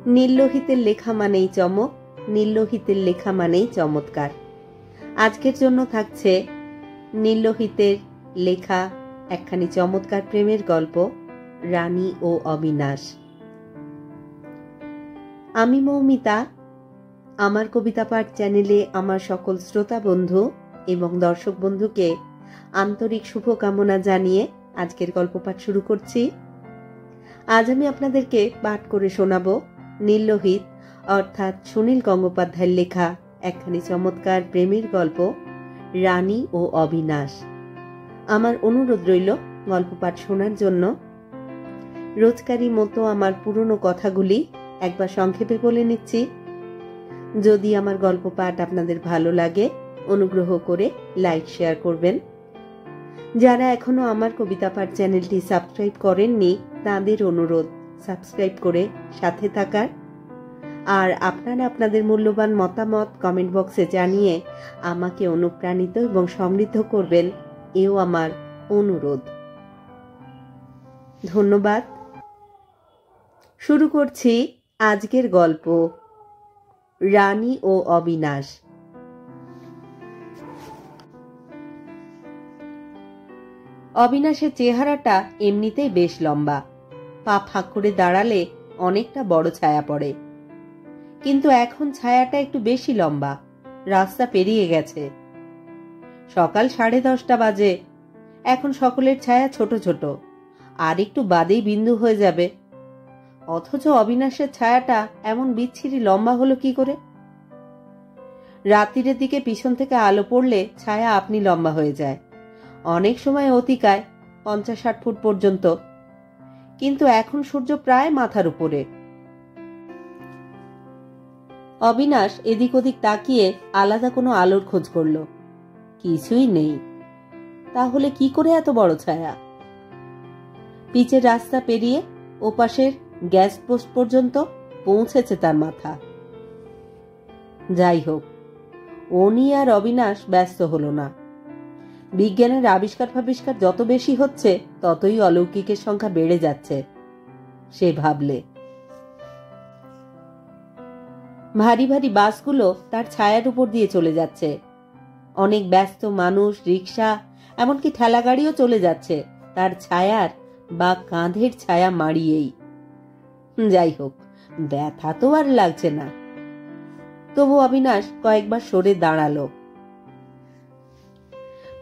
নীললোহিতের লেখা মানেই চমক, নীললোহিতের লেখা মানেই চমৎকার। আজকের জন্য থাকছে নীললোহিতের লেখা একখানি চমৎকার প্রেমের গল্প, রানী ও অবিনাশ। আমি মৌমিতা। আমার কবিতা পাঠ চ্যানেলে আমার সকল শ্রোতা বন্ধু এবং দর্শক বন্ধুকে আন্তরিক শুভকামনা জানিয়ে আজকের গল্প পাঠ শুরু করছি। আজ আমি আপনাদেরকে পাঠ করে শোনাব নীললোহিত অর্থাৎ সুনীল গঙ্গোপাধ্যায়ের লেখা একখানি চমৎকার প্রেমের গল্প, রানী ও অবিনাশ। আমার অনুরোধ রইল গল্প পাঠ শোনার জন্য। রোজকারই মতো আমার পুরনো কথাগুলি একবার সংক্ষেপে বলে নিচ্ছি। যদি আমার গল্প পাঠ আপনাদের ভালো লাগে, অনুগ্রহ করে লাইক শেয়ার করবেন। যারা এখনো আমার কবিতা পাঠ চ্যানেলটি সাবস্ক্রাইব করেননি তাদের অনুরোধ সাবস্ক্রাইব করে সাথে থাকার। আর আপনারা আপনাদের মূল্যবান মতামত কমেন্ট বক্সে জানিয়ে আমাকে অনুপ্রাণিত এবং সমৃদ্ধ করবেন, এও আমার অনুরোধ। ধন্যবাদ। শুরু করছি আজকের গল্প, রানী ও অবিনাশ। অবিনাশের চেহারাটা এমনিতেই বেশ লম্বা, পা ফাঁক করে দাঁড়ালে অনেকটা বড় ছায়া পড়ে, কিন্তু এখন ছায়াটা একটু বেশি লম্বা। রাস্তা পেরিয়ে গেছে, সকাল 10:30 বাজে। এখন সকলের ছায়া ছোট ছোট, আর একটু বাদেই বিন্দু হয়ে যাবে। অথচ অবিনাশের ছায়াটা এমন বিচ্ছিরি লম্বা হলো কি করে? রাত্রির দিকে পিছন থেকে আলো পড়লে ছায়া আপনি লম্বা হয়ে যায়, অনেক সময় অতিকায় 50-60 ফুট পর্যন্ত। কিন্তু এখন সূর্য প্রায় মাথার উপরে। অবিনাশ এদিক ওদিক তাকিয়ে আলাদা কোনো আলোর খোঁজ করল, কিছুই নেই। তাহলে কি করে এত বড় ছায়া? পিচের রাস্তা পেরিয়ে ওপাশের গ্যাস পোস্ট পর্যন্ত পৌঁছেছে তার মাথা। যাই হোক, ও নিয়ে আর অবিনাশ ব্যস্ত হলো না। বিজ্ঞানের আবিষ্কার ফাবিষ্কার যত বেশি হচ্ছে ততই অলৌকিকের সংখ্যা বেড়ে যাচ্ছে, সে ভাবলে। ভারী ভারী বাসগুলো তার ছায়ার উপর দিয়ে চলে যাচ্ছে। অনেক ব্যস্ত মানুষ, রিক্সা, এমনকি ঠেলা গাড়িও চলে যাচ্ছে তার ছায়ার বা কাঁধের ছায়া মাড়িয়েই। যাই হোক, ব্যথা তো আর লাগছে না। তবু অবিনাশ কয়েকবার সরে দাঁড়ালো।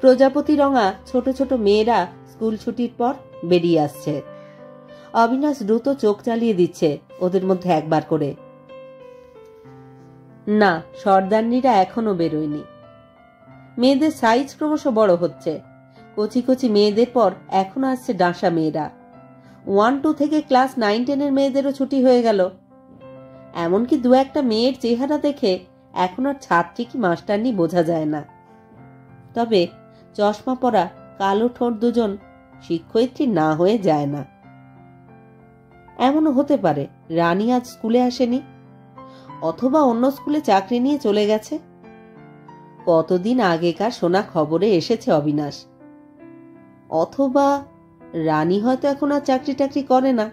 প্রজাপতি রঙা ছোট ছোট মেয়েরা স্কুল ছুটির পর বেরিয়ে আসছে। অবিনাশ দ্রুত চোখ চালিয়ে দিচ্ছে ওদের মধ্যে একবার করে। না, সর্দারনীরা এখনো বেরোয়নি। মেয়েদের সাইজ ক্রমশ বড় হচ্ছে। কচি কচি মেয়েদের পর এখন আসছে ডাঁসা মেয়েরা। 1-2 থেকে ক্লাস 9-10 মেয়েদেরও ছুটি হয়ে গেল। এমনকি 2-1টা মেয়ের চেহারা দেখে এখন আর ছাত্রী কি মাস্টারনি বোঝা যায় না। তবে চশমা পরা কালো ঠোঁট দুজন শিক্ষয়িত্রী না হয়ে যায় না। এমনও হতে পারে রানী আজ স্কুলে আসেনি, অথবা অন্য স্কুলে চাকরি নিয়ে চলে গেছে। কতদিন আগেকার শোনা খবরে এসেছে অবিনাশ। অথবা রানী হয়তো এখন আর চাকরি টাকরি করে না।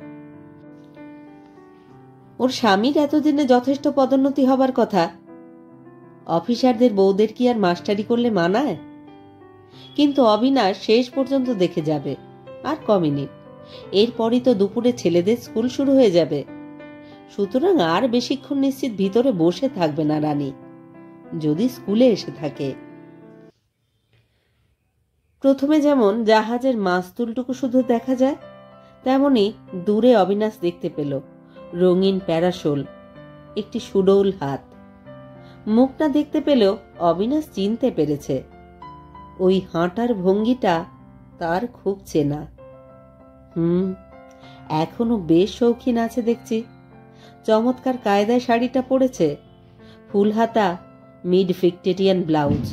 ওর স্বামীর এতদিনে যথেষ্ট পদোন্নতি হবার কথা। অফিসারদের বউদের কি আর মাস্টারি করলে মানায়? কিন্তু অবিনাশ শেষ পর্যন্ত দেখে যাবে, আর ক মিনিট। এরপরই তো দুপুরে ছেলেদের স্কুল শুরু হয়ে যাবে। সুতরাং আর বেশিক্ষণ নিশ্চিত ভিতরে বসে থাকবে না রানী, যদি স্কুলে এসে থাকে। প্রথমে যেমন জাহাজের মাস্তুলটুকু শুধু দেখা যায়, তেমনি দূরে অবিনাশ দেখতে পেল রঙিন প্যারাসোল, একটি সুডৌল হাত। মুখটা দেখতে পেলেও অবিনাশ চিনতে পেরেছে। ওই হাঁটার ভঙ্গিটা তার খুব চেনা। এখনো বেশ শৌখিন আছে দেখছি। চমৎকার কায়দায় শাড়িটা পরেছে, ফুল হাতা মিড ভিক্টোরিয়ান ব্লাউজ,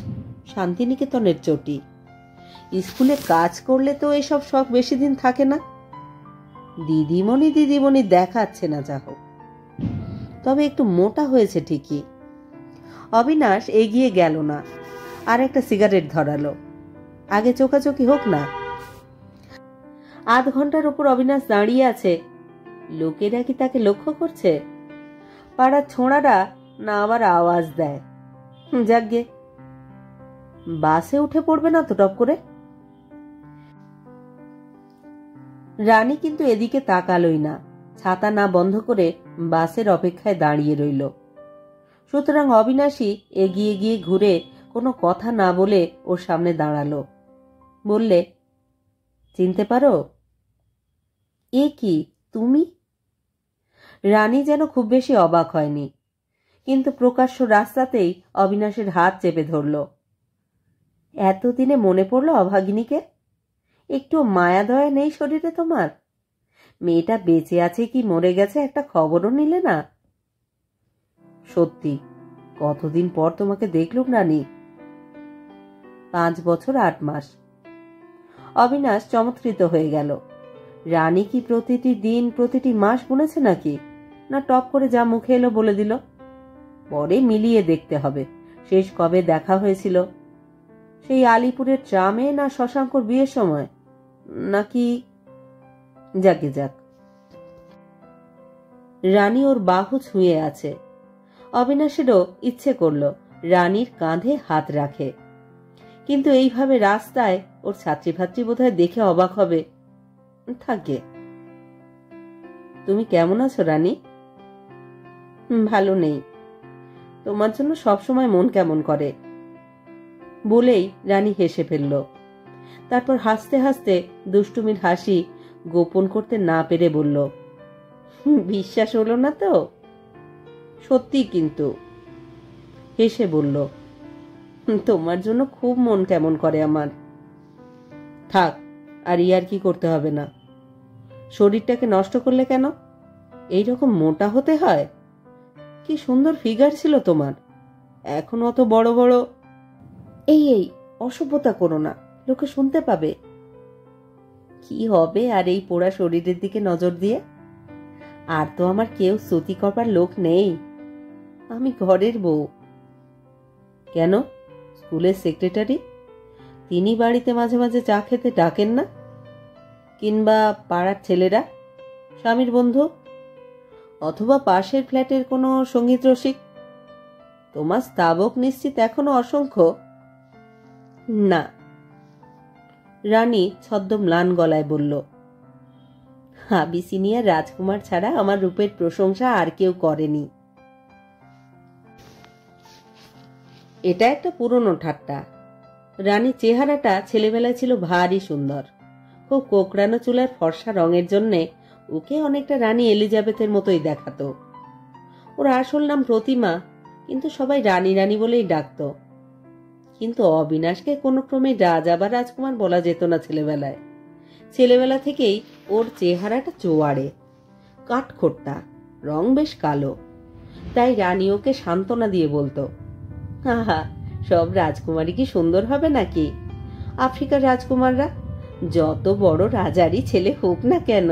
শান্তিনিকেতনের চটি। স্কুলে কাজ করলে তো এসব শখ বেশি দিন থাকে না। দিদিমণি দিদিমণি দেখাচ্ছে না, যা হোক। তবে একটু মোটা হয়েছে ঠিকই। অবিনাশ এগিয়ে গেল না, আর একটা সিগারেট ধরালো। আগে চোখাচোখি হোক না। আধ ঘন্টার উপর অবিনাশ দাঁড়িয়ে আছে। লোকেরা কি তাকে লক্ষ্য করছে? পাড়ার ছোঁড়ারা না আবার আওয়াজ দেয়। যাকগে, বাসে উঠে পড়বে না তো টপ করে? রানী কিন্তু এদিকে তাকালই না, ছাতা না বন্ধ করে বাসের অপেক্ষায় দাঁড়িয়ে রইল। সুতরাং অবিনাশী এগিয়ে গিয়ে ঘুরে কোনো কথা না বলে ওর সামনে দাঁড়ালো। বললে, চিনতে পারো? এ কি, তুমি? রানী যেন খুব বেশি অবাক হয়নি, কিন্তু প্রকাশ্য রাস্তাতেই অবিনাশের হাত চেপে ধরল। এতদিনে মনে পড়ল অভাগিনীকে? একটু মায়া দয়া নেই শরীরে তোমার? মেয়েটা বেঁচে আছে কি মরে গেছে একটা খবরও নিলে না? সত্যি, কতদিন পর তোমাকে দেখলুম রানী। 5 বছর 8 মাস। অবিনাশ চমৎকৃত হয়ে গেল। রানী কি প্রতিটি দিন প্রতিটি মাস গুনেছে নাকি, না টপ করে যা মুখে এলো বলে দিল? পরে মিলিয়ে দেখতে হবে শেষ কবে দেখা হয়েছিল। সেই আলিপুরের ট্রামে, না শশাঙ্কর বিয়ের সময়, নাকি? যাকে যাক। রানী ওর বাহু ছুঁয়ে আছে। অবিনাশেরও ইচ্ছে করল রানীর কাঁধে হাত রাখে, কিন্তু এইভাবে রাস্তায় ওর ছাত্রী ভাত্রী বোধহয় দেখে অবাক হবে। থাকে। তুমি কেমন আছো রানী? ভালো নেই, তোমার জন্য সবসময় মন কেমন করে। বলেই রানী হেসে ফেলল। তারপর হাসতে হাসতে দুষ্টুমির হাসি গোপন করতে না পেরে বলল, বিশ্বাস হলো না তো? সত্যি কিন্তু। হেসে বলল, তোমার জন্য খুব মন কেমন করে আমার। থাক, আর ইয়ার কি করতে হবে না। শরীরটাকে নষ্ট করলে কেন? এইরকম মোটা হতে হয়? কি সুন্দর ফিগার ছিল তোমার, এখন অত বড় বড়। এই এই, অসভ্যতা করো না, লোকে শুনতে পাবে। কি হবে আর এই পোড়া শরীরের দিকে নজর দিয়ে? আর তো আমার কেউ স্তুতি করবার লোক নেই, আমি ঘরের বউ। কেন, স্কুলের সেক্রেটারি? তিনি বাড়িতে মাঝে মাঝে চা খেতে ডাকেন না? কিংবা পাড়ার ছেলেরা, স্বামীর বন্ধু, অথবা পাশের ফ্ল্যাটের কোনো সঙ্গীত রসিক? তোমার স্তাবক নিশ্চিত এখনো অসংখ্য। না। রানী ছদ্ম ম্লান গলায় বলল, আবিসিনিয়ার রাজকুমার ছাড়া আমার রূপের প্রশংসা আর কেউ করেনি। এটা একটা পুরনো ঠাট্টা। রানীর চেহারাটা ছেলেবেলায় ছিল ভারী সুন্দর। খুব কোকড়ানো চুলের ফর্সা রঙের জন্যে ওকে অনেকটা রানী এলিজাবেথের মতোই দেখাতো। ওর আসল নাম প্রতিমা, কিন্তু সবাই রানী রানী বলেই ডাকত। কিন্তু অবিনাশকে কোনো ক্রমে রাজা বা রাজকুমার বলা যেত না ছেলেবেলায়। ছেলেবেলা থেকেই ওর চেহারাটা চোয়াড়ে, কাঠখোট্টা, রং বেশ কালো। তাই রানী ওকে সান্ত্বনা দিয়ে বলতো, আহা, সব রাজকুমারী কি সুন্দর হবে নাকি? আফ্রিকার রাজকুমাররা যত বড় রাজারই ছেলে হোক না কেন,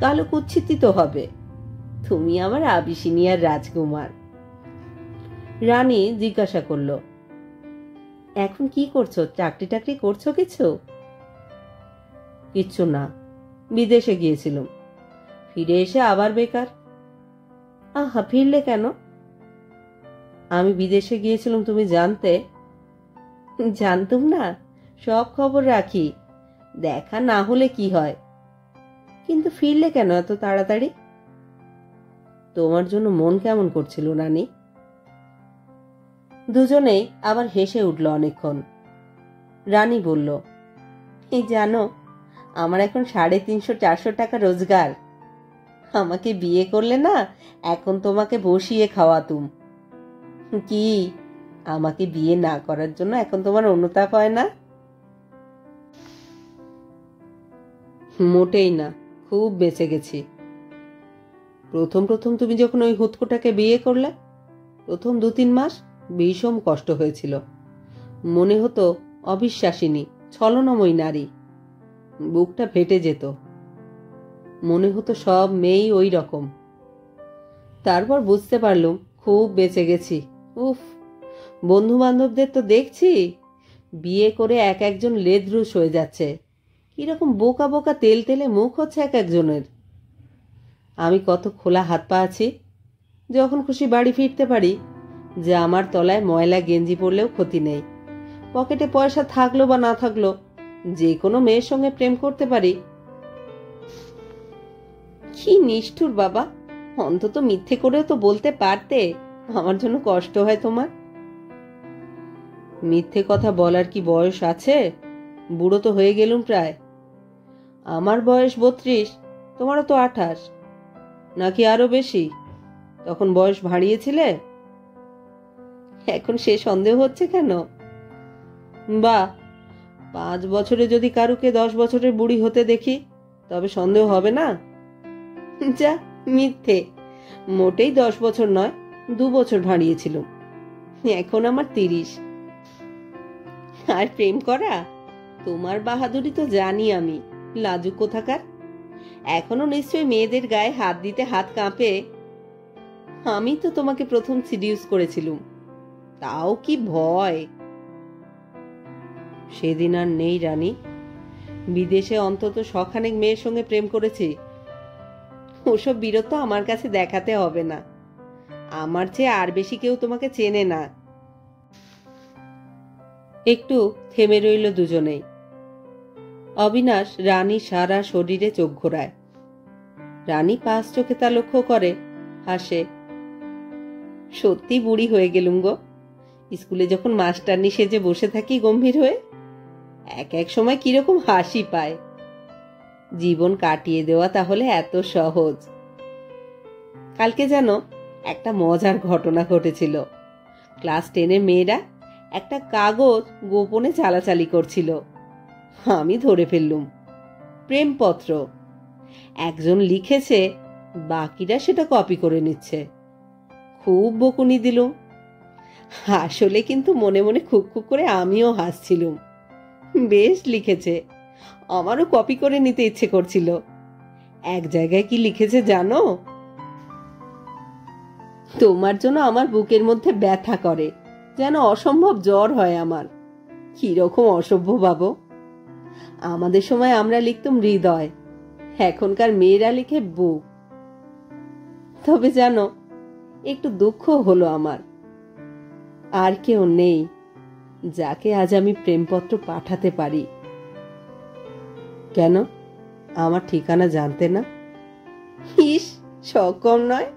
কালো কুচ্ছিতি তো হবে। তুমি আমার আবিসিনিয়ার রাজকুমার। রানী জিজ্ঞাসা করল, এখন কি করছো? চাকরি টাকরি করছো কিছু? কিচ্ছু না, বিদেশে গিয়েছিলাম, ফিরে এসে আবার বেকার। আহা, ফিরলে কেন? আমি বিদেশে গিয়েছিলাম তুমি জানতে? জানতুম না, সব খবর রাখি, দেখা না হলে কি হয়। কিন্তু ফিরলে কেন এত তাড়াতাড়ি? তোমার জন্য মন কেমন করছিল রানী। দুজনেই আবার হেসে উঠল অনেকক্ষণ। রানী বলল, এই জানো, আমার এখন 350-400 টাকা রোজগার। আমাকে বিয়ে করলে না, এখন তোমাকে বসিয়ে খাওয়াতুম। কি, আমাকে বিয়ে না করার জন্য এখন তোমার অনুতাপ হয় না? মোটেই না, খুব বেঁচে গেছি। প্রথম প্রথম তুমি যখন ওই হুতকোটাকে বিয়ে করলে, প্রথম 2-3 মাস ভীষণ কষ্ট হয়েছিল। মনে হতো অবিশ্বাসিনী, ছলনাময়ী নারী। বুকটা ফেটে যেত, মনে হতো সব মেয়েই ওই রকম। তারপর বুঝতে পারলুম খুব বেঁচে গেছি। উফ, বন্ধু বান্ধবদের তো দেখছি বিয়ে করে এক একজন লেদ্রুস হয়ে যাচ্ছে। কিরকম বোকা বোকা তেল তেলে মুখ হচ্ছে এক একজনের। আমি কত খোলা হাত পা আছি, যখন খুশি বাড়ি ফিরতে পারি, যে আমার তলায় ময়লা গেঞ্জি পরলেও ক্ষতি নেই। পকেটে পয়সা থাকলো বা না থাকলো, যে কোনো মেয়ের সঙ্গে প্রেম করতে পারি। কি নিষ্ঠুর বাবা, অন্তত মিথ্যে করেও তো বলতে পারতে আমার জন্য কষ্ট হয় তোমার। মিথ্যে কথা বলার কি বয়স আছে? বুড়ো তো হয়ে গেলুম প্রায়। আমার বয়স 32, তোমারও তো 28, নাকি আরো বেশি? তখন বয়স ভাঁড়িয়েছিলে। এখন সে সন্দেহ হচ্ছে কেন? বা 5 বছরে যদি কারুকে 10 বছরের বুড়ি হতে দেখি, তবে সন্দেহ হবে না? যা মিথ্যে, মোটেই 10 বছর নয়, 2 বছর ভাঁড়িয়েছিল। এখন আমার 30। আর প্রেম করা? তোমার বাহাদুরি তো জানি আমি, লাজুক কোথাকার। এখনো নিশ্চয়ই মেয়েদের গায়ে হাত দিতে হাত কাঁপে। আমি তো তোমাকে প্রথম সিডিউস করেছিলুম, তাও কি ভয়। সেদিন আর নেই রানী। বিদেশে অন্তত শখানেক মেয়ের সঙ্গে প্রেম করেছি। ওসব বীরত্ব আমার কাছে দেখাতে হবে না, আমার চেয়ে আর বেশি কেউ তোমাকে চেনে না। একটু থেমে রইল দুজনেই। অবিনাশ রানী সারা শরীরে চোখ ঘোরায়। রানী পাশ চোখে তা লক্ষ্য করে, হাসে। সত্যি বুড়ি হয়ে গেলুম গো। স্কুলে যখন মাস্টারনি সেজে বসে থাকি গম্ভীর হয়ে, এক এক সময় কিরকম হাসি পায়। জীবন কাটিয়ে দেওয়া তাহলে এত সহজ। কালকে যেন একটা মজার ঘটনা ঘটেছিল। ক্লাস 10-এর মেয়েরা একটা কাগজ গোপনে চালাচালি করছিল। আমি ধরে ফেললুম। প্রেমপত্র। একজন লিখেছে, বাকিরা সেটা কপি করে নিচ্ছে। খুব বকুনি দিলুম। আসলে কিন্তু মনে মনে খুব খুব করে আমিও হাসছিলুম। বেশ লিখেছে, আমারও কপি করে নিতে ইচ্ছে করছিল। এক জায়গায় কি লিখেছে জানো? তোমার জন্য আমার বুকের মধ্যে ব্যথা করে, যেন অসম্ভব জ্বর হয় আমার। কিরকম অসভ্য ভাবো। আমাদের সময় আমরা লিখতাম হৃদয়, এখনকার মেয়েরা লিখে বুক। তবে জানো, একটু দুঃখ হলো আমার। আর কেউ নেই যাকে আজ আমি প্রেমপত্র পাঠাতে পারি। কেন, আমার ঠিকানা জানতে না? ইস, শখ কম নয়।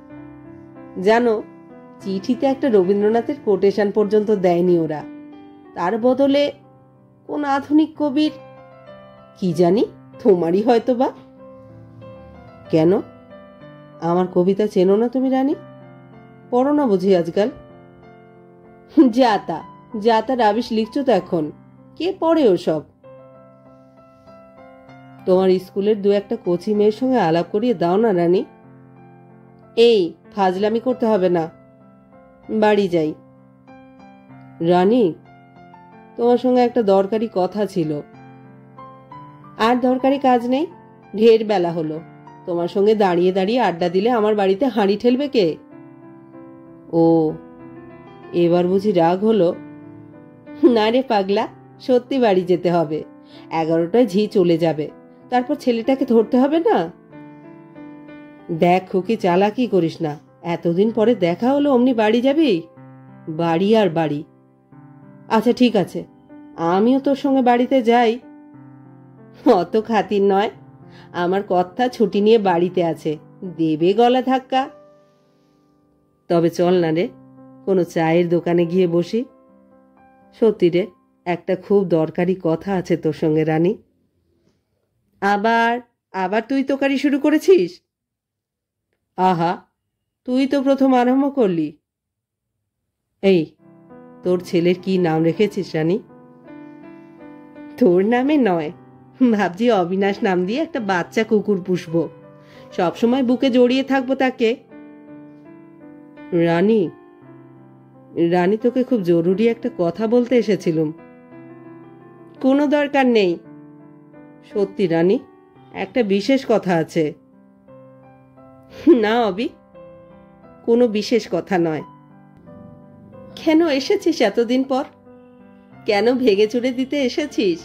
জানো, চিঠিতে একটা রবীন্দ্রনাথের কোটেশন পর্যন্ত দেয়নি ওরা। তার বদলে কোন আধুনিক কবির, কি জানি, তোমারই হয়তো বা। কেন, আমার কবিতা চেনো না তুমি রানী? পড়ো না বুঝি আজকাল? যাতা যাতা রাবিশ লিখছো তো এখন, কে পড়ে ওসব? তোমার স্কুলের 2-1 কোচি মেয়ের সঙ্গে আলাপ করিয়ে দাও না রানী। এই ফাজলামি করতে হবে না, বাড়ি যাই। রানী, তোমার সঙ্গে একটা দরকারি কথা ছিল। আর দরকারি কাজ নেই, ঢের বেলা হলো। তোমার সঙ্গে দাঁড়িয়ে দাঁড়িয়ে আড্ডা দিলে আমার বাড়িতে হাঁড়ি ঠেলবে কে? ও, এবার বুঝি রাগ হলো? না রে পাগলা, সত্যি বাড়ি যেতে হবে। 11টায় ঝি চলে যাবে, তারপর ছেলেটাকে ধরতে হবে না? দেখ খুকি, চালাকি করিস না। এতদিন পরে দেখা হলো, অমনি বাড়ি যাবি? বাড়ি আর বাড়ি। আচ্ছা ঠিক আছে, আমিও তোর সঙ্গে বাড়িতে যাই। অত খাতির নয়, আমার কর্তা ছুটি নিয়ে বাড়িতে আছে, দেবে গলা ধাক্কা। তবে চল না রে, কোনো চায়ের দোকানে গিয়ে বসি। সত্যি রে, একটা খুব দরকারি কথা আছে তোর সঙ্গে রানী। আবার আবার তুই তোকারি শুরু করেছিস? আহা, তুই তো প্রথম আরম্ভ করলি। এই, তোর ছেলের কি নাম রেখেছিস রানী? তোর নামে নয়, ভাবছি অবিনাশ নাম দিয়ে একটা বাচ্চা কুকুর পুষবো, সবসময় বুকে জড়িয়ে থাকবো তাকে। রানী, রানী তোকে খুব জরুরি একটা কথা বলতে এসেছিলুম। কোনো দরকার নেই। সত্যি রানী, একটা বিশেষ কথা আছে। না অবি, কোনো বিশেষ কথা নয়। কেন এসেছিস এতদিন পর? কেন ভেঙে চুরে দিতে এসেছিস?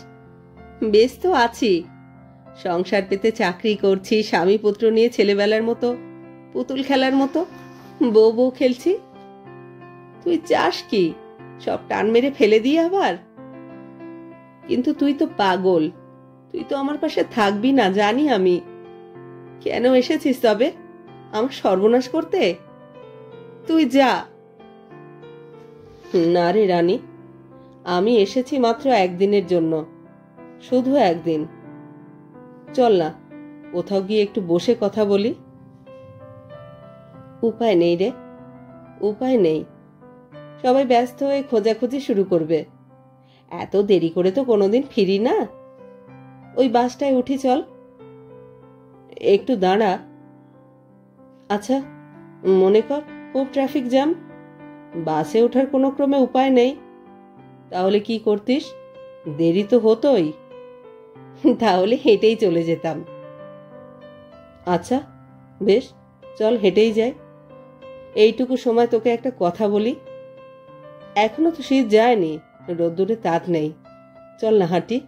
বেশ তো আছি, সংসার পেতে চাকরি করছি, স্বামী পুত্র নিয়ে ছেলেবেলার মতো পুতুল খেলার মতো। বউ বউ খেলছি। তুই চাস কি সব টান মেরে ফেলে দিয়ে আবার? কিন্তু তুই তো পাগল, তুই তো আমার পাশে থাকবি না জানি আমি। কেন এসেছিস তবে আমার সর্বনাশ করতে? তুই যা। না রে রানী, আমি এসেছি মাত্র একদিনের জন্য, শুধু একদিন। চল না কোথাও গিয়ে একটু বসে কথা বলি। উপায় নেই রে, উপায় নেই। সবাই ব্যস্ত হয়ে খোঁজাখুঁজি শুরু করবে। এত দেরি করে তো কোনোদিন ফিরি না। ওই বাসটায় উঠি চল। একটু দাঁড়া। আচ্ছা, মনে কর খুব ট্রাফিক জ্যাম, বাসে ওঠার কোনো ক্রমে উপায় নেই, তাহলে কি করতিস? দেরি তো হতোই। তাহলে হেঁটেই চলে যেতাম। আচ্ছা বেশ, চল হেঁটেই যাই। এইটুকু সময় তোকে একটা কথা বলি। এখনো তো শীত যায়নি, রোদ্দুরে তাত নেই, চল না হাঁটি।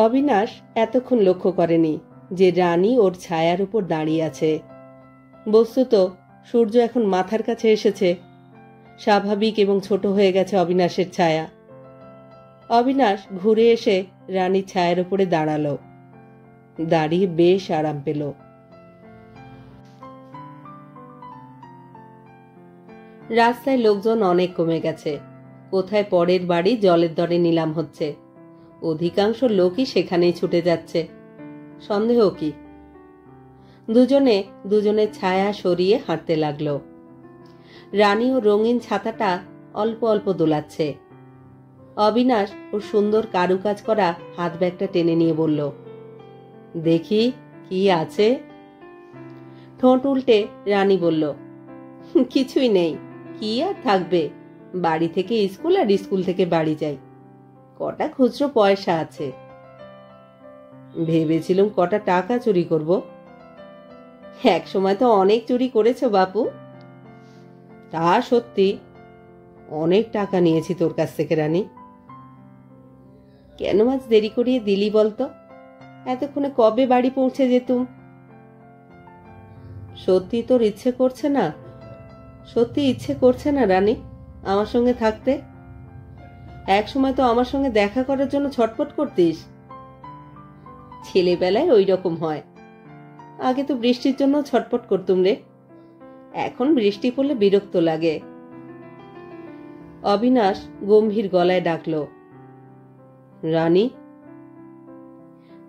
অবিনাশ এতক্ষণ লক্ষ্য করেনি যে রানী ওর ছায়ার উপর দাঁড়িয়ে আছে। বস্তুত সূর্য এখন মাথার কাছে এসেছে, স্বাভাবিক এবং ছোট হয়ে গেছে অবিনাশের ছায়া। অবিনাশ ঘুরে এসে রানীর ছায়ার উপরে দাঁড়ালো। দাঁড়িয়ে বেশ আরাম পেল। রাস্তায় লোকজন অনেক কমে গেছে। কোথায় পরের বাড়ি জলের দরে নিলাম হচ্ছে, অধিকাংশ লোকই সেখানেই ছুটে যাচ্ছে। সন্দেহ কি? দুজনে দুজনের ছায়া সরিয়ে হাঁটতে লাগলো। রানী ও রঙিন ছাতাটা অল্প অল্প দোলাচ্ছে। অবিনাশ ওর সুন্দর কারুকাজ করা হাত ব্যাগটা টেনে নিয়ে বলল, দেখি কি আছে। ঠোঁট উল্টে রানী বলল, কিছুই নেই, কি আর থাকবে, বাড়ি থেকে স্কুল আর স্কুল থেকে বাড়ি যাই, কটা খুচরো পয়সা আছে। ভেবেছিলাম কটা টাকা চুরি করব। এক সময় তো অনেক চুরি করেছো বাপু। তা সত্যি, অনেক টাকা নিয়েছি তোর কাছ থেকে রানী। কেন আজ দেরি করিয়ে দিলি বলতো? এতক্ষণে কবে বাড়ি পৌঁছে যেতুম। সত্যি তোর ইচ্ছে করছে না? সত্যি ইচ্ছে করছে না রানী আমার সঙ্গে থাকতে? এক সময় তো আমার সঙ্গে দেখা করার জন্য ছটফট করতিস। ছেলেবেলায় ওই রকম হয়। আগে তো বৃষ্টির জন্য ছটফট করতুম রে, এখন বৃষ্টি পড়লে বিরক্ত লাগে। অবিনাশ গম্ভীর গলায় ডাকল, রানী।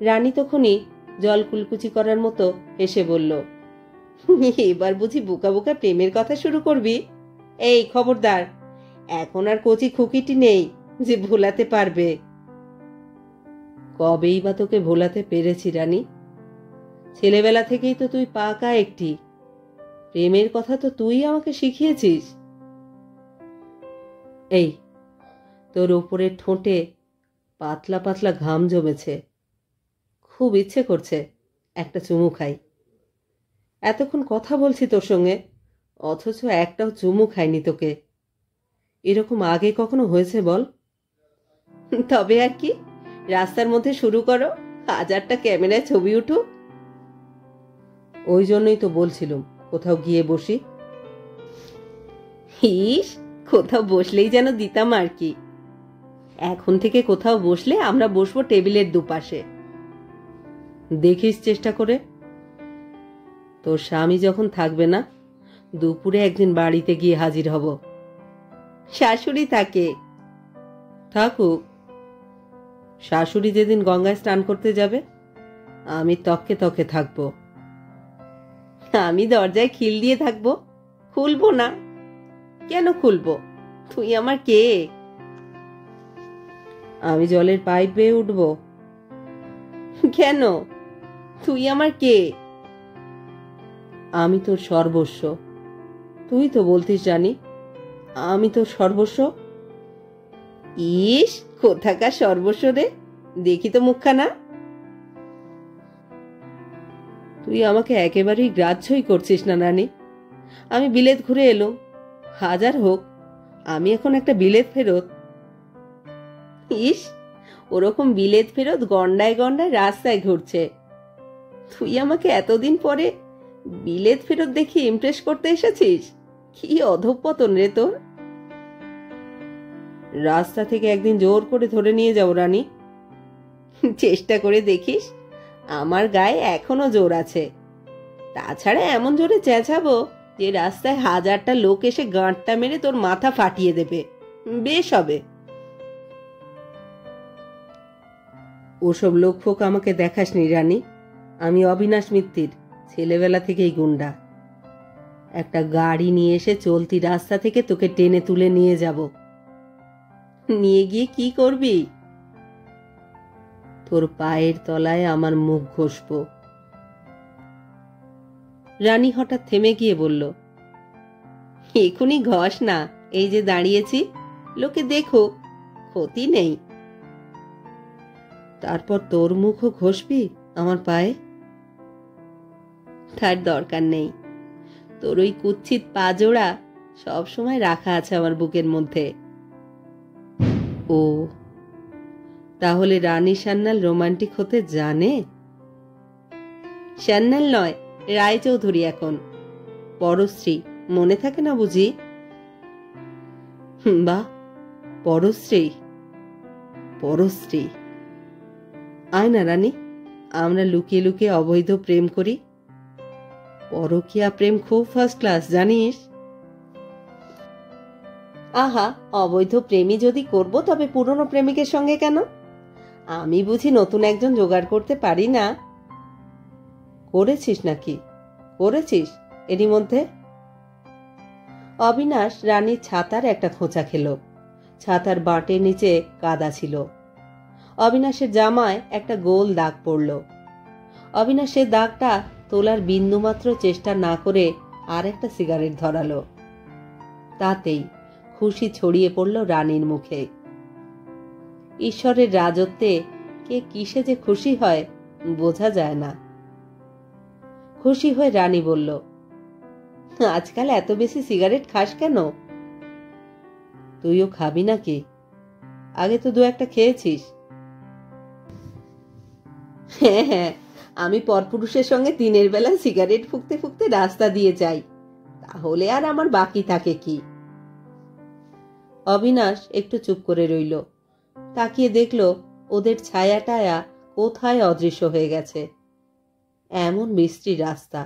রানী তখনই জল কুলকুচি করার মতো হেসে বলল, এবার বুঝি বোকা বোকা প্রেমের কথা শুরু করবি? এই খবরদার, এখন আর কচি খুকিটি নেই যে ভোলাতে পারবে। কবেই বা তোকে ভোলাতে পেরেছি রানী? ছেলেবেলা থেকেই তো তুই পাকা একটি, প্রেমের কথা তো তুই আমাকে শিখিয়েছিস। এই তোর ওপরের ঠোঁটে পাতলা পাতলা ঘাম জমেছে, খুব ইচ্ছে করছে একটা চুমু খাই। এতক্ষণ কথা বলছি তোর সঙ্গে, অথচ একটাও চুমু খাইনি তোকে। এরকম আগে কখনো হয়েছে বল? তবে আর কি, রাস্তার মধ্যে শুরু করো, 1000টা ক্যামেরায় ছবি উঠুক। ওই জন্যই তো বলছিলাম কোথাও গিয়ে বসি। ইস, কোথাও বসলেই যেন দিতাম আর কি। এখন থেকে কোথাও বসলে আমরা বসবো টেবিলের দুপাশে। দেখিস চেষ্টা করে। তোর স্বামী যখন থাকবে না, দুপুরে একদিন বাড়িতে গিয়ে হাজির হব। শাশুড়ি থাকে। থাকুক, শাশুড়ি যেদিন গঙ্গায় স্নান করতে যাবে আমি তককে তকে থাকবো। আমি দরজায় খিল দিয়ে থাকবো, খুলবো না। কেন খুলবো? তুই আমার কে? আমি জলের পাইপ বেয়ে উঠবো? কেন? তুই আমার কে? আমি তোর সর্বস্ব। তুই তো বলতিস জানি আমি তোর সর্বস্ব। ইস, কোথাকার সর্বস্ব রে, দেখি তো মুখখানা। তুই আমাকে একেবারেই গ্রাহ্যই করছিস না রানী। আমি বিলেত ঘুরে এলুম, হাজার হোক আমি এখন একটা বিলেত ফেরত। ইস, ওরকম বিলেত ফেরত গন্ডায় গন্ডায় রাস্তায় ঘুরছে। তুই আমাকে এতদিন পরে বিলেত ফেরত দেখি ইমপ্রেস করতে এসেছিস? কি অধঃপতন রে তোর! রাস্তা থেকে একদিন জোর করে ধরে নিয়ে যাও রানী। চেষ্টা করে দেখিস, আমার গায়ে এখনো জোর আছে। তাছাড়া এমন জোরে চেঁচাবো যে রাস্তায় 1000টা লোক এসে গাঁটটা মেরে তোর মাথা ফাটিয়ে দেবে। বেশ হবে। ওসব লোক ফোক আমাকে দেখাসনি রানী। আমি অবিনাশ মিত্তির, ছেলেবেলা থেকেই গুন্ডা। একটা গাড়ি নিয়ে এসে চলতি রাস্তা থেকে তোকে টেনে তুলে নিয়ে যাব। নিয়ে গিয়ে কি করবি? তোর পায়ের তলায় আমার মুখ ঘষব। রানী হঠাৎ থেমে গিয়ে বলল, এখনই ঘষ না, এই যে দাঁড়িয়েছি, লোকে দেখো, ক্ষতি নেই। তারপর তোর মুখও ঘষবি আমার পায়ে? তার দরকার নেই। তোর ওই কুৎসিত পা জোড়া সব সময় রাখা আছে আমার বুকের মধ্যে। ও, তাহলে রানী সান্যাল রোমান্টিক হতে জানে? সান্যাল নয়, রায়চৌধুরী এখন। পরশ্রী মনে থাকে না বুঝি? বাহ, পরশ্রী, পরশ্রী। আয় না রানী, আমরা লুকিয়ে লুকিয়ে অবৈধ প্রেম করি। পরকীয়া প্রেম খুব ফার্স্ট ক্লাস, জানিস? আহা, অবৈধ প্রেমী যদি করব তবে পুরনো প্রেমিকের সঙ্গে কেন? আমি বুঝি নতুন একজন জোগাড় করতে পারি না? করেছিস নাকি? করেছিস এরই মধ্যে? অবিনাশ রানীর ছাতার একটা খোঁচা খেল। ছাতার বাঁটের নিচে কাদা ছিল। অবিনাশের জামায় একটা গোল দাগ পড়ল। অবিনাশের দাগটা তোলার বিন্দুমাত্র চেষ্টা না করে আর একটা সিগারেট ধরালো। তাতেই খুশি ছড়িয়ে পড়ল রানীর মুখে। ঈশ্বরের রাজত্বে কে কিসে যে খুশি হয় বোঝা যায় না। খুশি হয়ে রানী বলল, আজকাল এত বেশি সিগারেট খাস কেন? তুইও খাবি নাকি? আগে তো 2-1টা খেয়েছিস। হ্যাঁ হ্যাঁ, আমি পরপুরুষের সঙ্গে দিনের বেলা সিগারেট ফুঁকতে ফুঁকতে রাস্তা দিয়ে যাই, তাহলে আর আমার বাকি থাকে কি? অবিনাশ একটু চুপ করে রইল। তাকিয়ে দেখল ওদের ছায়া টায়া কোথায় অদৃশ্য হয়ে গেছে। এমন বিশ্রী রাস্তা,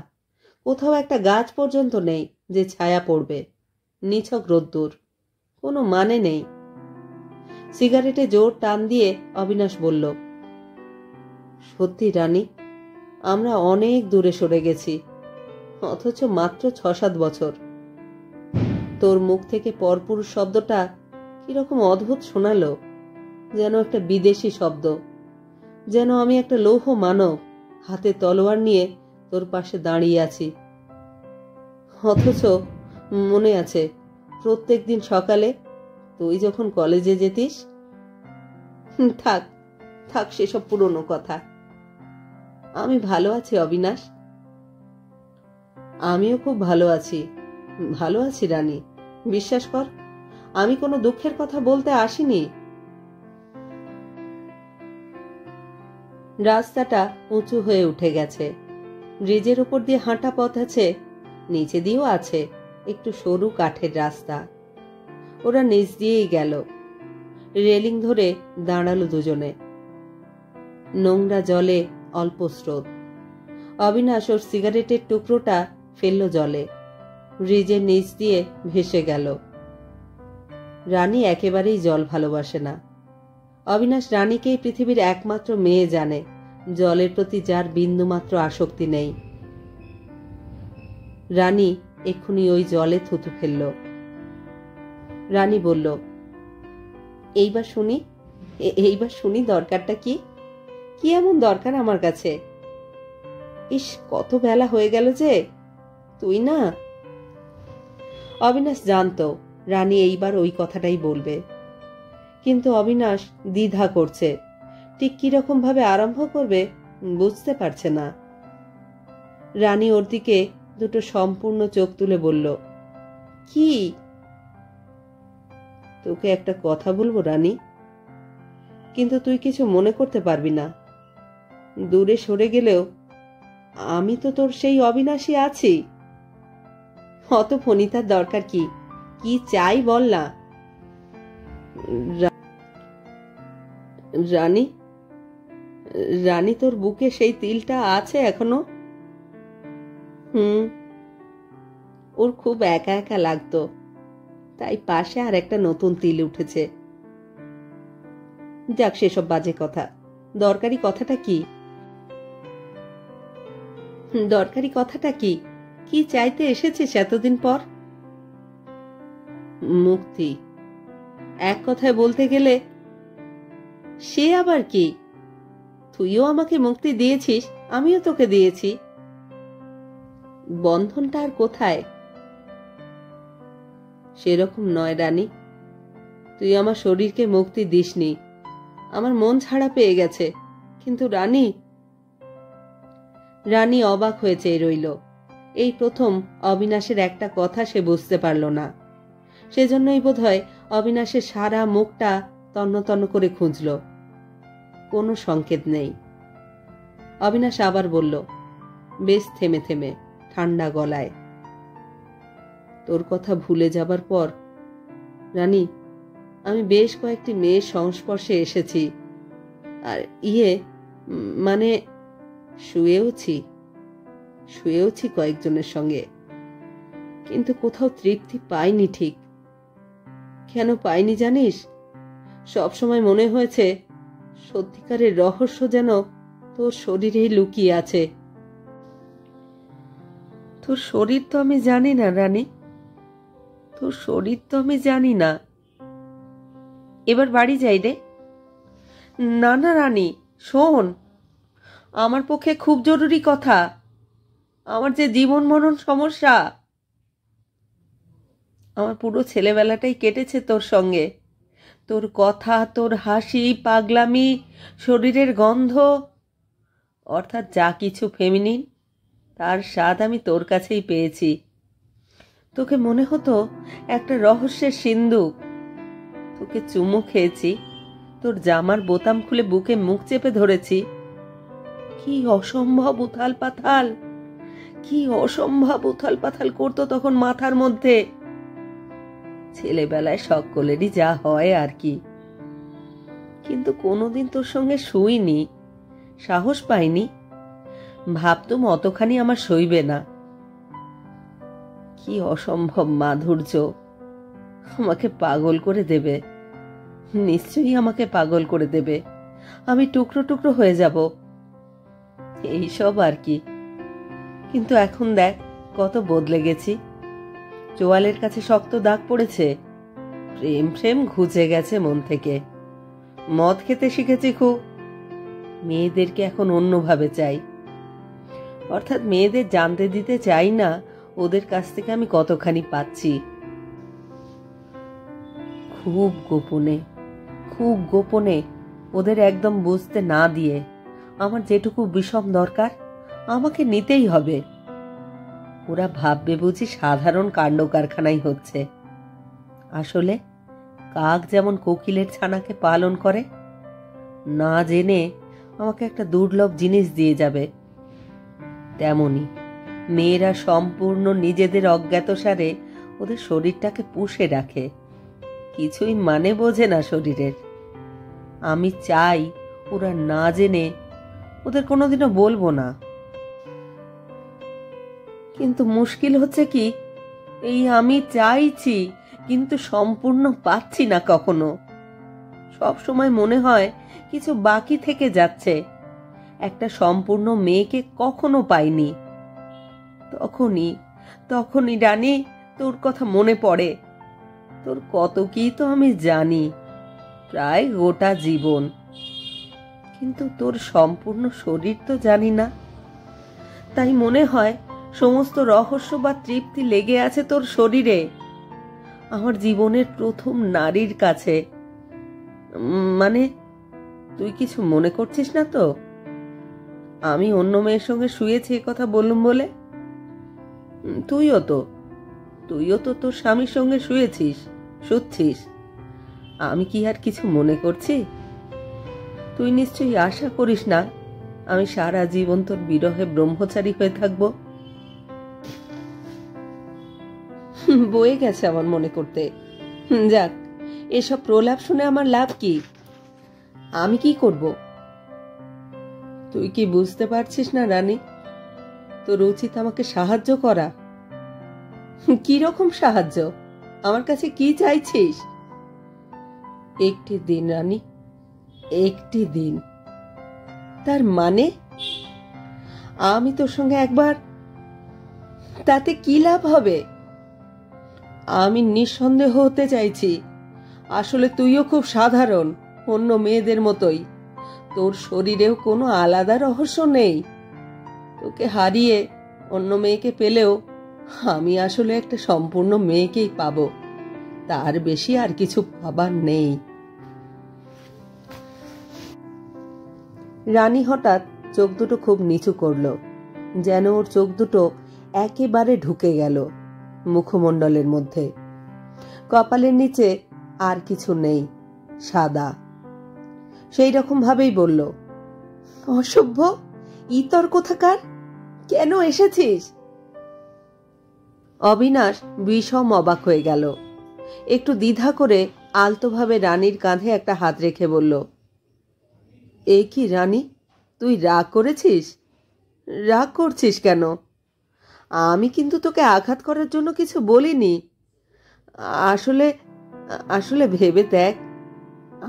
কোথাও একটা গাছ পর্যন্ত নেই যে ছায়া পড়বে। নিছক রোদ্দুর, কোনো মানে নেই। সিগারেটে জোর টান দিয়ে অবিনাশ বলল, সত্যি রানী, আমরা অনেক দূরে সরে গেছি, অথচ মাত্র 6-7 বছর। তোর মুখ থেকে পরপুরুষ শব্দটা কিরকম অদ্ভুত শোনালো, যেন একটা বিদেশি শব্দ, যেন আমি একটা লৌহ মানব হাতে তলোয়ার নিয়ে তোর পাশে দাঁড়িয়ে আছি। অথচ মনে আছে প্রত্যেক দিন সকালে তুই যখন কলেজে যেতিস। থাক থাক, সেসব পুরনো কথা। আমি ভালো আছি অবিনাশ। আমিও খুব ভালো আছি, ভালো আছি রানী, বিশ্বাস কর। আমি কোনো দুঃখের কথা বলতে আসিনি। রাস্তাটা উঁচু হয়ে উঠে গেছে। ব্রিজের উপর দিয়ে হাঁটা পথ আছে, নিচে দিয়েও আছে একটু সরু কাঠের রাস্তা। ওরা নিচ দিয়েই গেল। রেলিং ধরে দাঁড়ালো দুজনে। নোংরা জলে অল্প স্রোত। অবিনাশ ওর সিগারেটের টুকরোটা ফেলল জলে, ব্রিজের নিচ দিয়ে ভেসে গেল। রানী একেবারেই জল ভালোবাসে না। অবিনাশ রানীকেই পৃথিবীর একমাত্র মেয়ে জানে জলের প্রতি যার বিন্দুমাত্র আসক্তি নেই। রানী এক্ষুনি ওই জলে থুতু ফেলল। রানী বলল, এইবার শুনি, এইবার শুনি দরকারটা কি? কি এমন দরকার আমার কাছে? ইস, কত বেলা হয়ে গেল যে। তুই না। অবিনাশ জানতো রানী এইবার ওই কথাটাই বলবে, কিন্তু অবিনাশ দ্বিধা করছে। ঠিক কিরকম ভাবে আরম্ভ করবে বুঝতে পারছে না। রানী ওর দিকে দুটো সম্পূর্ণ চোখ তুলে বলল, কি? তোকে একটা কথা বলবো রানী, কিন্তু তুই কিছু মনে করতে পারবি না। দূরে সরে গেলেও আমি তো তোর সেই অবিনাশী আছি। অত ফণিতার দরকার কি? কি চাই বল না। রানী, রানী তোর বুকে সেই তিলটা আছে এখনো? ওর খুব একা একা লাগতো, তাই পাশে আর একটা নতুন তিল উঠেছে। যাক, সেসব বাজে কথা। দরকারি কথাটা কি? দরকারি কথাটা কি? কি চাইতে এসেছিস এতদিন পর? মুক্তি। এক কথায় বলতে গেলে সে আবার কি? তুইও আমাকে মুক্তি দিয়েছিস, আমিও তোকে দিয়েছি। বন্ধনটা আর কোথায়? সেরকম নয় রানী, তুই আমার শরীরকে মুক্তি দিসনি, আমার মন ছাড়া পেয়ে গেছে। কিন্তু রানী রানী অবাক হয়ে চেয়ে রইল। এই প্রথম অবিনাশের একটা কথা সে বুঝতে পারল না। সেজন্যই বোধহয় অবিনাশের সারা মুখটা তন্ন তন্ন করে খুঁজল। কোনো সংকেত নেই। অবিনাশ আবার বলল, বেশ থেমে থেমে, ঠান্ডা গলায়, তোর কথা ভুলে যাবার পর রানী, আমি বেশ কয়েকটি মেয়ের সংস্পর্শে এসেছি। আর মানে শুয়েওছি কয়েকজনের সঙ্গে, কিন্তু কোথাও তৃপ্তি পাইনি। ঠিক কেন পাইনি জানিস? সবসময় মনে হয়েছে সত্যিকারের রহস্য যেন তোর শরীরেই লুকিয়ে আছে। তোর শরীর তো আমি জানি না রানী, তোর শরীর তো আমি জানি না। এবার বাড়ি যাই রে। না না রানী, শোন, আমার পক্ষে খুব জরুরি কথা। আমার যে জীবন মরণ সমস্যা। আমার পুরো ছেলেবেলাটাই কেটেছে তোর সঙ্গে। তোর কথা, তোর হাসি, পাগলামি, শরীরের গন্ধ, অর্থাৎ যা কিছু ফেমিনিন, তার স্বাদ আমি তোর কাছেই পেয়েছি। তোকে মনে হতো একটা রহস্যের সিন্ধুক। তোকে চুমু খেয়েছি, তোর জামার বোতাম খুলে বুকে মুখ চেপে ধরেছি। কি অসম্ভব উথাল পাথাল, কি অসম্ভব উথাল পাথাল করতো তখন মাথার মধ্যে। ছেলেবেলায় সকলেরই যা হয় আর কি। কিন্তু কোনোদিন তোর সঙ্গে শুইনি, সাহস পাইনি। ভাবতুম অতখানি আমার সইবে না। কি অসম্ভব মাধুর্য, আমাকে পাগল করে দেবে, নিশ্চয়ই আমাকে পাগল করে দেবে। আমি টুকরো টুকরো হয়ে যাব, এইসব আর কি। কিন্তু এখন দেখ কত বদলে গেছি। চোয়ালের কাছে শক্ত দাগ পড়েছে, প্রেম প্রেম ঘুচে গেছে মন থেকে। মদ খেতে শিখেছি খুব। মেয়েদেরকে এখন অন্যভাবে চাই, অর্থাৎ মেয়েদের জানতে দিতে চাই না ওদের কাছ থেকে আমি কতখানি পাচ্ছি। খুব গোপনে, খুব গোপনে, ওদের একদম বুঝতে না দিয়ে আমার যেটুকু বিষম দরকার আমাকে নিতেই হবে। ওরা ভাববে বুঝি সাধারণ কাণ্ড কারখানাই হচ্ছে। আসলে কাক যেমন কোকিলের ছানাকে পালন করে, না জেনে আমাকে একটা দুর্লভ জিনিস দিয়ে যাবে, তেমনি মেয়েরা সম্পূর্ণ নিজেদের অজ্ঞাতসারে ওদের শরীরটাকে পুষে রাখে। কিছুই মানে বোঝে না শরীরের। আমি চাই ওরা না জেনে, ওদের কোনোদিনও বলবো না। কিন্তু মুশকিল হচ্ছে কি, এই আমি চাইছি কিন্তু সম্পূর্ণ পাচ্ছি না কখনো। সব সময় মনে হয় কিছু বাকি থেকে যাচ্ছে, একটা সম্পূর্ণ মেয়েকে কখনো পাইনি। তখনই রানী তোর কথা মনে পড়ে। তোর কত কি তো আমি জানি, প্রায় গোটা জীবন, কিন্তু তোর সম্পূর্ণ শরীর তো জানি না। তাই মনে হয় সমস্ত রহস্য বা তৃপ্তি লেগে আছে তোর শরীরে, আমার জীবনের প্রথম নারীর কাছে। মানে তুই কিছু মনে করছিস না তো? আমি অন্য মেয়ের সঙ্গে শুয়েছি এ কথা বললুম বলে? তুইও তো তোর স্বামীর সঙ্গে শুচ্ছিস। আমি কি আর কিছু মনে করছি? তুই নিশ্চয়ই আশা করিস না আমি সারা জীবন তোর বিরহে ব্রহ্মচারী হয়ে থাকবো? বয়ে গেছে আমার মনে করতে। যাক, এসব প্রলাপ শুনে আমার লাভ কি? আমি কি করব? তুই কি বুঝতে পারছিস না রানী? তোর উচিত আমাকে সাহায্য করা। কি রকম সাহায্য? আমার কাছে কি চাইছিস? একটি দিন রানী, একটি দিন। তার মানে আমি তোর সঙ্গে একবার, তাতে কি লাভ হবে? আমি নিঃসন্দেহ হতে চাইছি। আসলে তুইও খুব সাধারণ, অন্য মেয়েদের মতোই। তোর শরীরেও কোনো আলাদা রহস্য নেই। তোকে হারিয়ে অন্য মেয়েকে পেলেও আমি আসলে একটা সম্পূর্ণ মেয়েকেই পাবো, তার বেশি আর কিছু পাবার নেই। রানী হঠাৎ চোখ দুটো খুব নিচু করল, যেন ওর চোখ দুটো একেবারে ঢুকে গেল মুখমণ্ডলের মধ্যে। কপালের নিচে আর কিছু নেই, সাদা। সেই রকম ভাবেই বলল, অসভ্য, ইতর কোথাকার, কেন এসেছিস? অবিনাশ বিষম অবাক হয়ে গেল। একটু দ্বিধা করে আলতোভাবে রানীর কাঁধে একটা হাত রেখে বলল, এ কি রানী, তুই রাগ করেছিস? রাগ করছিস কেন? আমি কিন্তু তোকে আঘাত করার জন্য কিছু বলিনি। আসলে আসলে ভেবে দেখ,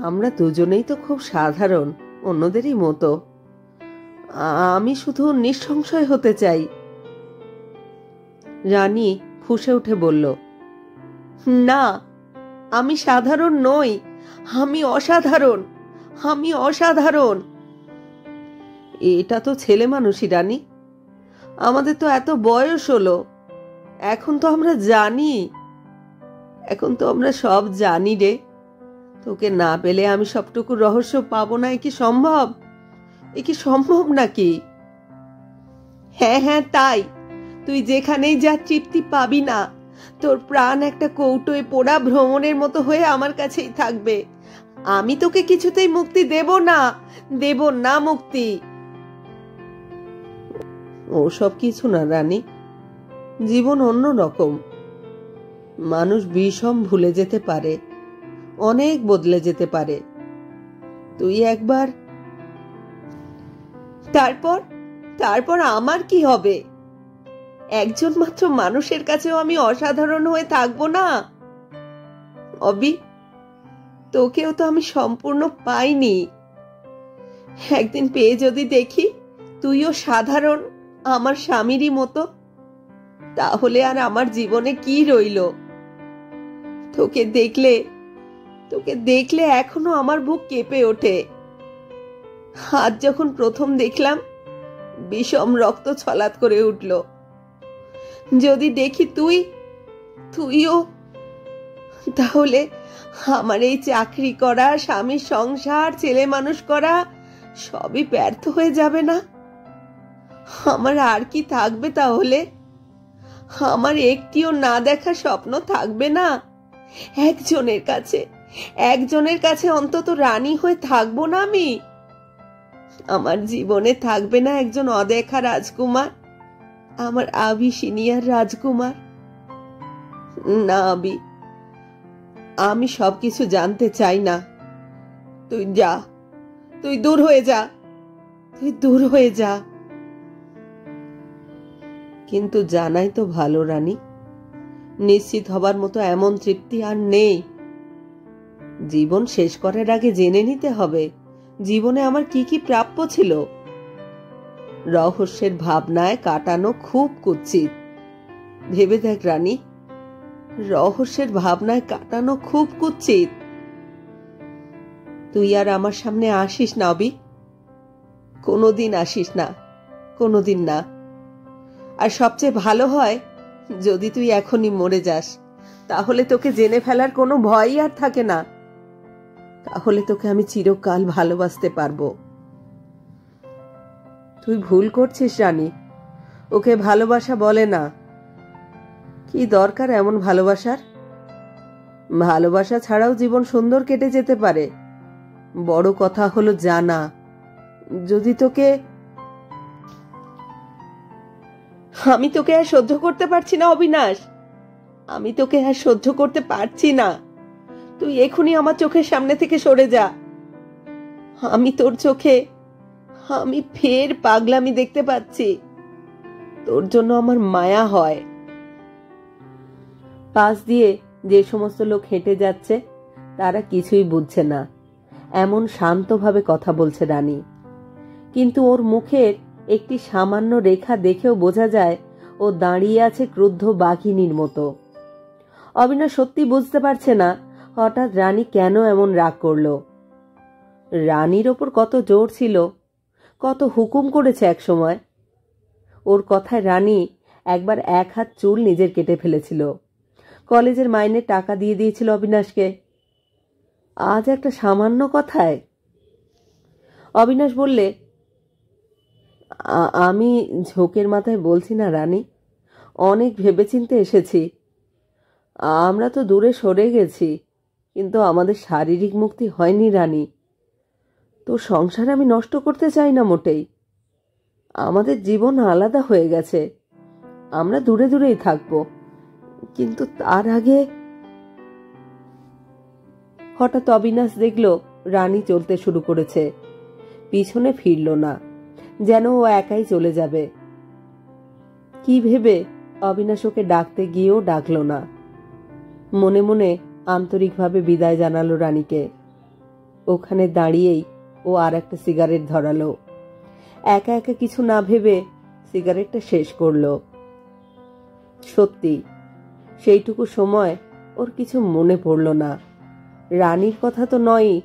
আমরা দুজনেই তো খুব সাধারণ, অন্যদেরই মতো। আমি শুধু নিঃসংশয় হতে চাই। রানী ফুঁসে উঠে বলল, না, আমি সাধারণ নই, আমি অসাধারণ, আমি অসাধারণ। এটা তো ছেলে মানুষই রানী, আমাদের তো এত বয়স হলো, এখন তো আমরা জানি, এখন তো আমরা সব জানি রে। তোকে না পেলে আমি সবটুকু রহস্য পাবো না, এ কি সম্ভব? এ কি সম্ভব নাকি? হ্যাঁ হ্যাঁ, তাই। তুই যেখানেই যা তৃপ্তি পাবি না, তোর প্রাণ একটা কৌটোয় পোড়া ভ্রমণের মতো হয়ে আমার কাছেই থাকবে। আমি তোকে কিছুতেই মুক্তি দেব না, দেব না মুক্তি। ওসব কিছু না রানী, জীবন অন্য রকম। মানুষ বিষম ভুলে যেতে পারে, অনেক বদলে যেতে পারে। তুই একবার, তারপর তারপর আমার কি হবে? একজন মাত্র মানুষের কাছেও আমি অসাধারণ হয়ে থাকবো না? অবি, তোকেও তো আমি সম্পূর্ণ পাইনি। একদিন পেয়ে যদি দেখি তুইও সাধারণ আমার স্বামীরই মতো, তাহলে আর আমার জীবনে কি রইল? তোকে দেখলে এখনো আমার বুক কেঁপে ওঠে। আজ যখন প্রথম দেখলাম, বিষম রক্ত ছলাৎ করে উঠল। যদি দেখি তুইও, তাহলে আমার এই চাকরি করা, স্বামীর সংসার, ছেলে মানুষ করা সবই ব্যর্থ হয়ে যাবে না? আমার আর কি থাকবে তাহলে? আমার একটিও না দেখা স্বপ্ন থাকবে না? একজনের কাছে অন্তত রানী হয়ে থাকবো না আমি? আমার জীবনে থাকবে না একজন অদেখা রাজকুমার, আমার আভি সিনিয়র রাজকুমার? না আবি, আমি সবকিছু জানতে চাই না। তুই যা, তুই দূর হয়ে যা, তুই দূর হয়ে যা। কিন্তু জানাই তো ভালো রানী, নিশ্চিত হবার মতো এমন তৃপ্তি আর নেই। জীবন শেষ করার আগে জেনে নিতে হবে জীবনে আমার কি কি প্রাপ্য ছিল। রহস্যের ভাবনায় কাটানো খুব কুৎসিত। ভেবে দেখ রানী, রহস্যের ভাবনায় কাটানো খুব কুৎসিত। তুই আর আমার সামনে আসিস না অবি, কোনোদিন আসিস না, কোনোদিন না। আর সবচেয়ে ভালো হয় যদি তুই এখনই মরে যাস, তাহলে তোকে জেনে ফেলার কোনো ভয়ই আর থাকে না। তাহলে তোকে আমি চিরকাল ভালোবাসতে পারবো। তুই ভুল করছিস রানী, ওকে ভালোবাসা বলে না। কি দরকার এমন ভালোবাসার? ভালোবাসা ছাড়াও জীবন সুন্দর কেটে যেতে পারে। বড় কথা হলো জানা, যদি তোকে আমি তোকে আর সহ্য করতে পারছি না অবিনাশ, আমি তোকে আর সহ্য করতে পারছি না। তুই এখনই আমার চোখের সামনে থেকে সরে যা। আমি তোর চোখে আমি ফের পাগলামি দেখতে পাচ্ছি। তোর জন্য আমার মায়া হয়। পাশ দিয়ে যে সমস্ত লোক হেঁটে যাচ্ছে তারা কিছুই বুঝছে না, এমন শান্তভাবে কথা বলছে রানী। কিন্তু ওর মুখের একটি সামান্য রেখা দেখেও বোঝা যায় ও দাঁড়িয়ে আছে ক্রুদ্ধ বাঘিনীর মতো। অবিনাশ সত্যি বুঝতে পারছে না হঠাৎ রানী কেন এমন রাগ করল। রানীর ওপর কত জোর ছিল, কত হুকুম করেছে এক সময়। ওর কথায় রানী একবার এক হাত চুল নিজের কেটে ফেলেছিল। কলেজের মাইনের টাকা দিয়ে দিয়েছিল অবিনাশকে, আজ একটা সামান্য কথায়। অবিনাশ বললে, আমি ঝোঁকের মাথায় বলছি না রানী, অনেক ভেবেচিন্তে এসেছি। আমরা তো দূরে সরে গেছি, কিন্তু আমাদের শারীরিক মুক্তি হয়নি রানী। তোর সংসার আমি নষ্ট করতে চাই না মোটেই। আমাদের জীবন আলাদা হয়ে গেছে, আমরা দূরে দূরেই থাকবো, কিন্তু তার আগে। হঠাৎ অবিনাশ দেখল রানী চলতে শুরু করেছে, পিছনে ফিরল না, যেন ও একাই চলে যাবে। কি ভেবে অবিনাশ ওকে ডাকতে গিয়েও ডাকল না। মনে মনে আন্তরিকভাবে বিদায় জানালো রানীকে। ওখানে দাঁড়িয়েই ও আর একটা সিগারেট ধরালো। একা একা কিছু না ভেবে সিগারেটটা শেষ করলো। সত্যি সেইটুকু সময় ওর কিছু মনে পড়ল না। রানীর কথা তো নয়ই।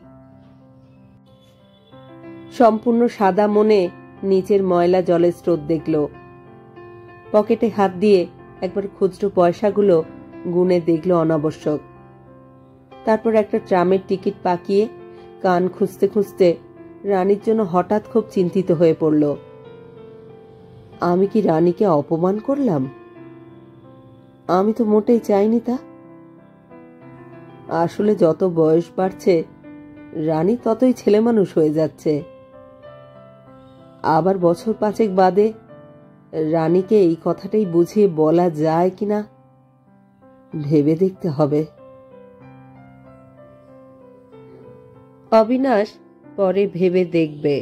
সম্পূর্ণ সাদা মনে নিচের ময়লা জলের স্রোত দেখল। পকেটে হাত দিয়ে একবার খুচরো পয়সাগুলো গুনে দেখল অনাবশ্যক। তারপর একটা ট্রামের টিকিট পাকিয়ে কান খুঁজতে খুঁজতে রানীর জন্য হঠাৎ খুব চিন্তিত হয়ে পড়ল। আমি কি রানীকে অপমান করলাম? আমি তো মোটেই চাইনি তা। আসলে যত বয়স বাড়ছে রানী ততই ছেলে মানুষ হয়ে যাচ্ছে। আবার বছর 5 বাদে রানীকে এই কথাটাই বুঝিয়ে বলা যায় কিনা ভেবে দেখতে হবে। অবিনাশ পরে ভেবে দেখবে।